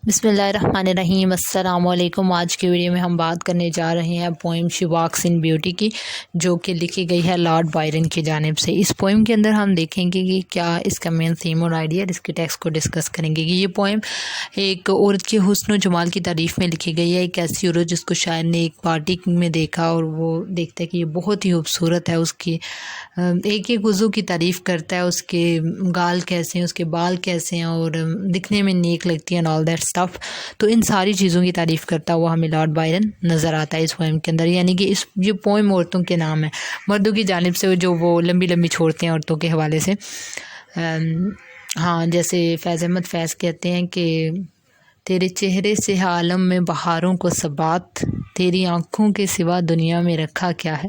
بسم اللہ الرحمن الرحیم۔ السلام علیکم۔ آج کی ویڈیو میں ہم بات کرنے جا رہے ہیں poem she walks in beauty کی، جو کہ لکھی گئی ہے لارڈ بائرن کی جانب سے۔ اس پوئم کے اندر ہم دیکھیں گے کہ کیا اس کا مین تھیم اور آئیڈیا، اس کے ٹیکسٹ کو ڈسکس کریں گے کہ یہ پوئم ایک عورت کے حسن و جمال کی تعریف میں لکھی گئی ہے۔ ایک ایسی عورت جس کو شاعر نے ایک پارٹی میں دیکھا اور وہ دیکھتا ہے کہ یہ بہت ہی خوبصورت ہے، اس کی ایک ایک عضو کی تعریف کرتا ہے، اس کے گال کیسے ہیں، اس کے بال کیسے ہیں اور دکھنے میں نیک لگتی ہیں all that stuff۔ تو ان ساری چیزوں کی تعریف کرتا ہوا ہمیں لارڈ بائرن نظر آتا ہے اس پوئم کے اندر، یعنی کہ یہ پوئم عورتوں کے نام ہے، مردوں کی جانب سے جو وہ لمبی لمبی چھوڑتے ہیں عورتوں کے حوالے سے۔ ہاں، جیسے فیض احمد فیض کہتے ہیں کہ تیرے چہرے سے عالم میں بہاروں کو ثبات، تیری آنکھوں کے سوا دنیا میں رکھا کیا ہے۔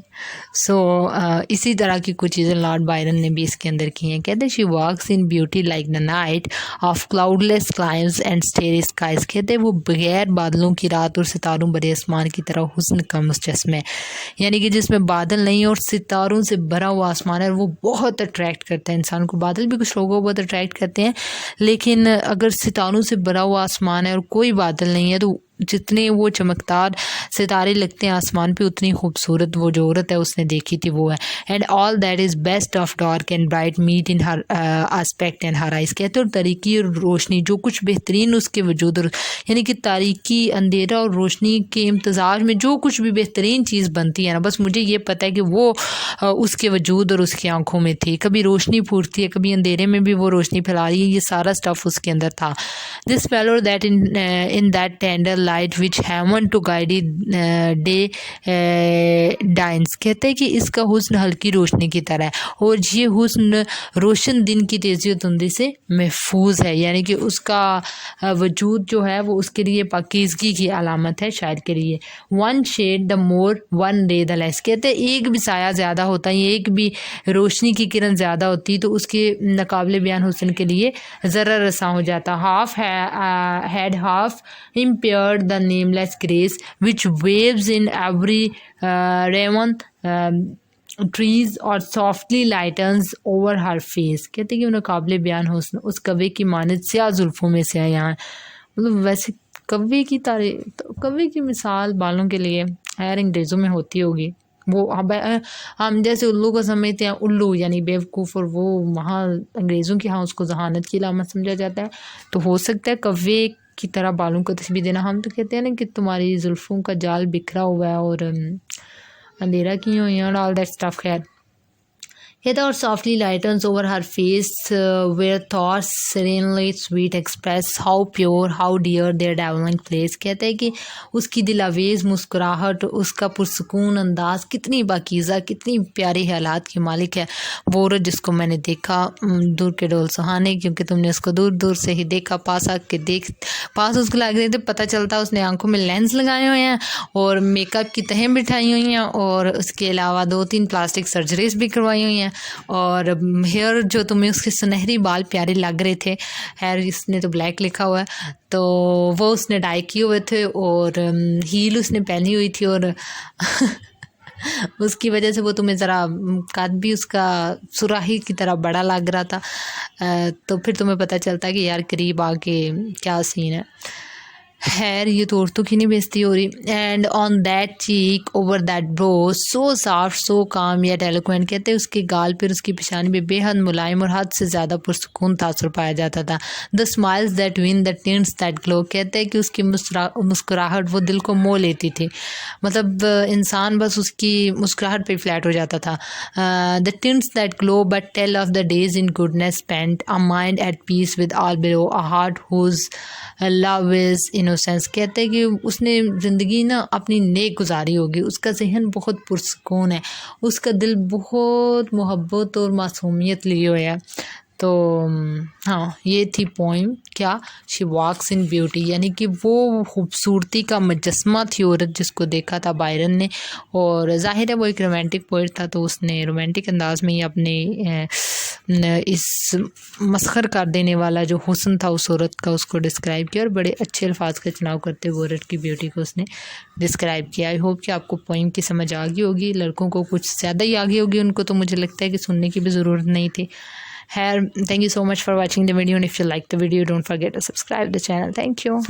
اسی طرح کی کچھ چیزیں لارڈ بائرن نے بھی اس کے اندر کی ہیں۔ کہتے ہیں she walks in beauty like the night of cloudless climes and starry skies. کہتے ہیں وہ بغیر بادلوں کی رات اور ستاروں بھرے آسمان کی طرح حسن کا مجسمہ ہے، یعنی کہ جس میں بادل نہیں اور ستاروں سے بھرا ہوا آسمان ہے، وہ بہت اٹریکٹ کرتا ہے انسان کو۔ بادل بھی کچھ لوگوں کو بہت اٹریکٹ کرتے ہیں، لیکن اگر ستاروں سے بھرا ہوا آسمان ہے اور کوئی بادل نہیں ہے تو جتنے وہ چمکدار ستارے لگتے ہیں آسمان پہ، اتنی خوبصورت وہ جو عورت ہے اس نے دیکھی تھی وہ ہے۔ And all that is best of dark and bright meet in her aspect and her eyes. کہتے ہیں اور تاریکی اور روشنی جو کچھ بہترین اس کے وجود، اور یعنی کہ تاریکی، اندھیرا اور روشنی کے امتزاج میں جو کچھ بھی بہترین چیز بنتی ہے نا، بس مجھے یہ پتہ ہے کہ وہ اس کے وجود اور اس کی آنکھوں میں تھی۔ کبھی روشنی پھوٹتی ہے، کبھی اندھیرے میں بھی وہ روشنی پھیلا رہی ہے، یہ سارا سٹف اس کے اندر تھا۔ دس پالور that in that tender light which heaven to guide day dines۔ کہتے ہیں کہ اس کا حسن ہلکی روشنی کی طرح ہے اور یہ حسن روشن دن کی تیزی و تندی سے محفوظ ہے، یعنی کہ اس کا وجود جو ہے وہ اس کے لیے پاکیزگی کی علامت ہے شاعر کے لیے۔ one shade the more one ray the less۔ کہتے ہیں ایک بھی سایہ زیادہ ہوتا ہے، ایک بھی روشنی کی کرن زیادہ ہوتی تو اس کے ناقابل بیان حسن کے لیے ذرہ رساں ہو جاتا۔ half had half impaired the nameless grace which waves in every raven trees or softly lightens over her face۔ کہتے ہیں کہ انہیں قابل بیان حسن اس کوے کی مانند سیاہ زلفوں میں سے آیا ہے۔ مطلب ویسے کوے کی مثال بالوں کے لیے خیر انگریزوں میں ہوتی ہوگی، وہ ہم جیسے الو کو سمجھتے ہیں الو یعنی بیوقوف، اور وہ وہاں انگریزوں کے ہاں اس کو ذہانت کی علامت سمجھا جاتا ہے، تو ہو سکتا ہے کوے کی طرح بالوں کو تشبیہ دینا۔ ہم تو کہتے ہیں نا کہ تمہاری زلفوں کا جال بکھرا ہوا ہے اور اندھیرا کی ہوئی ہیں اور آل دیٹ اسٹف۔ خیر کہتا ہے اور softly lightens over her face where thoughts serenely sweet express how pure how dear their dwelling place۔ کہتا ہے کہ اس کی دلاویز مسکراہٹ، اس کا پرسکون انداز کتنی پاکیزہ، کتنی پیاری حالات کی مالک ہے وہ عورت جس کو میں نے دیکھا دور کے ڈول سہانے، کیونکہ تم نے اس کو دور دور سے ہی دیکھا، پاس اس کو لگ رہے تھے، پتہ چلتا اس نے آنکھوں میں لینس لگائے ہوئے ہیں اور میک اپ کی تہیں بٹھائی ہوئی ہیں، اور اس کے علاوہ 2-3 پلاسٹک سرجریز بھی کروائی ہوئی ہیں، اور ہیئر جو تمہیں اس کے سنہری بال پیارے لگ رہے تھے، خیر اس نے تو بلیک لکھا ہوا ہے، تو وہ اس نے ڈائی کیے ہوئے تھے اور ہیل اس نے پہنی ہوئی تھی، اور اس کی وجہ سے وہ تمہیں ذرا قد بھی اس کا سراہی کی طرح بڑا لگ رہا تھا، تو پھر تمہیں پتہ چلتا ہے کہ یار قریب آ کے کیا سین ہے۔ خیر یہ تو عورتوں کی نہیں بےزتی ہو رہی۔ And on that cheque over that برو سو سافٹ سو کام یٹ ایلوکوینٹ۔ کہتے ہیں اس کے گال پر، اس کی پیشانی پہ بے حد ملائم اور حد سے زیادہ پرسکون تاثر پایا جاتا تھا۔ دا اسمائلز that one the tints that گلو۔ کہتے ہیں کہ اس کی مسکراہٹ وہ دل کو مو لیتی تھی، مطلب انسان بس اس کی مسکراہٹ پہ فلیٹ ہو جاتا تھا۔ The tints that glow but tell of the days in goodness spent, a mind at peace with all below, a heart whose love is innocence. کہتے ہیں کہ اس نے زندگی نا اپنی نیک گزاری ہوگی، اس کا ذہن بہت پرسکون ہے، اس کا دل بہت محبت اور معصومیت لیے ہوئے ہے۔ تو ہاں یہ تھی پوئم کیا شی واکس ان بیوٹی، یعنی کہ وہ خوبصورتی کا مجسمہ تھی عورت جس کو دیکھا تھا بائرن نے، اور ظاہر ہے وہ ایک رومانٹک پوئٹ تھا تو اس نے رومانٹک انداز میں ہی اپنے اس مسخر کر دینے والا جو حسن تھا اس عورت کا اس کو ڈسکرائب کیا، اور بڑے اچھے الفاظ کا چناؤ کرتے ہوئے عورت کی بیوٹی کو اس نے ڈسکرائب کیا۔ آئی ہوپ کہ آپ کو پوئم کی سمجھ آ گئی ہوگی، لڑکوں کو کچھ زیادہ ہی آ گئی ہوگی، ان کو تو مجھے لگتا ہے کہ سننے کی بھی ضرورت نہیں تھی۔ thank you so much for watching the video, and if you like the video, don't forget to subscribe the channel. Thank you.